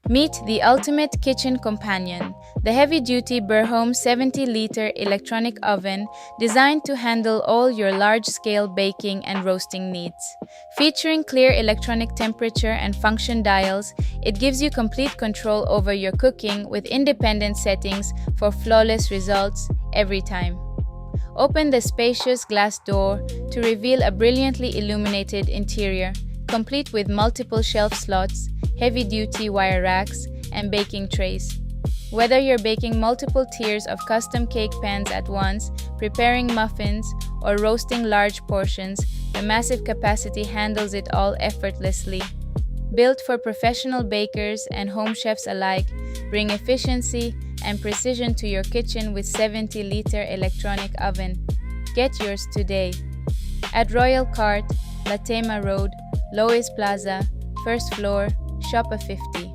Meet the ultimate kitchen companion, the heavy-duty Burhome 70-liter electronic oven designed to handle all your large-scale baking and roasting needs. Featuring clear electronic temperature and function dials, it gives you complete control over your cooking with independent settings for flawless results every time. Open the spacious glass door to reveal a brilliantly illuminated interior, complete with multiple shelf slots, heavy-duty wire racks, and baking trays. Whether you're baking multiple tiers of custom cake pans at once, preparing muffins, or roasting large portions, the massive capacity handles it all effortlessly. Built for professional bakers and home chefs alike, bring efficiency and precision to your kitchen with 70-liter electronic oven. Get yours today. At Royal Cart, Latema Road, Lois Plaza, first floor, Shop a 50.